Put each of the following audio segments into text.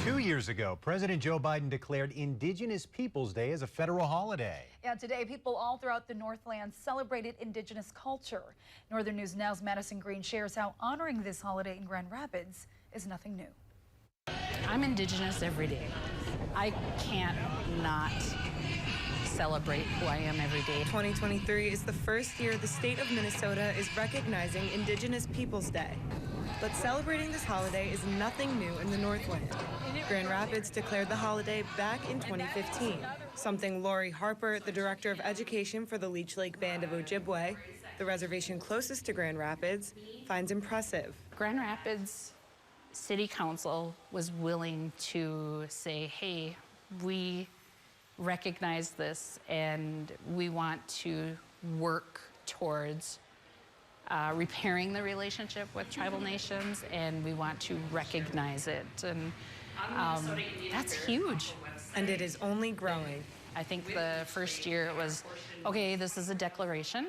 2 years ago, President Joe Biden declared Indigenous Peoples Day as a federal holiday. Yeah, today people all throughout the Northland celebrated Indigenous culture. Northern News Now's Madison Green shares how honoring this holiday in Grand Rapids is nothing new. I'm Indigenous every day. I can't not celebrate who I am every day. 2023 is the first year the state of Minnesota is recognizing Indigenous Peoples Day. But celebrating this holiday is nothing new in the Northland. Grand Rapids declared the holiday back in 2015, something Lori Harper, the Director of Education for the Leech Lake Band of Ojibwe, the reservation closest to Grand Rapids, finds impressive. Grand Rapids City Council was willing to say, hey, we recognize this and we want to work towards repairing the relationship with tribal nations, and we want to recognize it. And that's huge. And it is only growing. I think the first year it was, okay, this is a declaration.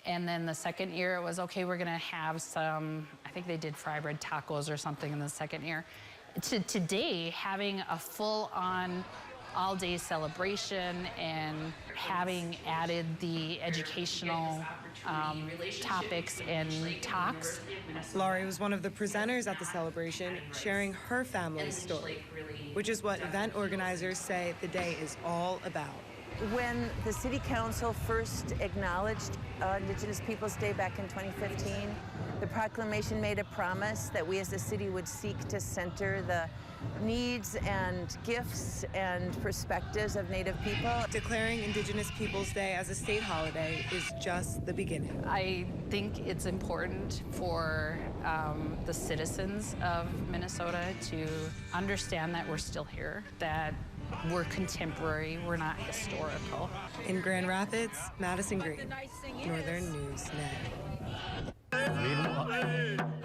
And then the second year it was, okay, we're gonna have some, I think they did fry bread tacos or something in the second year. Today, having a full-on all-day celebration and having added the educational topics and talks. Laurie was one of the presenters at the celebration, sharing her family's story, which is what event organizers say the day is all about. When the City Council first acknowledged Indigenous Peoples Day back in 2015, the proclamation made a promise that we as a city would seek to center the needs and gifts and perspectives of Native people. Declaring Indigenous Peoples Day as a state holiday is just the beginning. I think it's important for the citizens of Minnesota to understand that we're still here, that we're contemporary, we're not historical. In Grand Rapids, Madison Green, Northern News Now.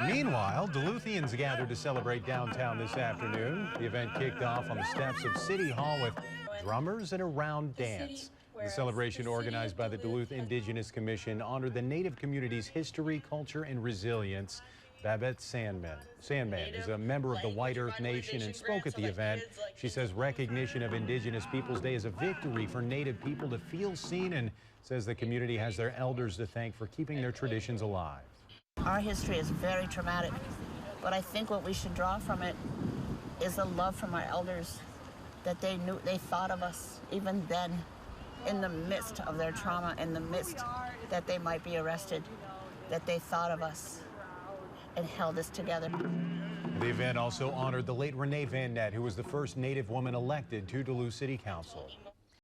Meanwhile, Duluthians gathered to celebrate downtown this afternoon. The event kicked off on the steps of City Hall with drummers and a round dance. The celebration, organized by the Duluth Indigenous Commission, honored the Native community's history, culture, and resilience. Babette Sandman is a member of the White Earth Nation and spoke at the event. She says recognition of Indigenous Peoples Day is a victory for Native people to feel seen, and says the community has their elders to thank for keeping their traditions alive. Our history is very traumatic, but I think what we should draw from it is the love from our elders, that they knew, they thought of us even then, in the midst of their trauma, in the midst that they might be arrested, that they thought of us and held us together. The event also honored the late Renee Van Nett, who was the first Native woman elected to Duluth City Council.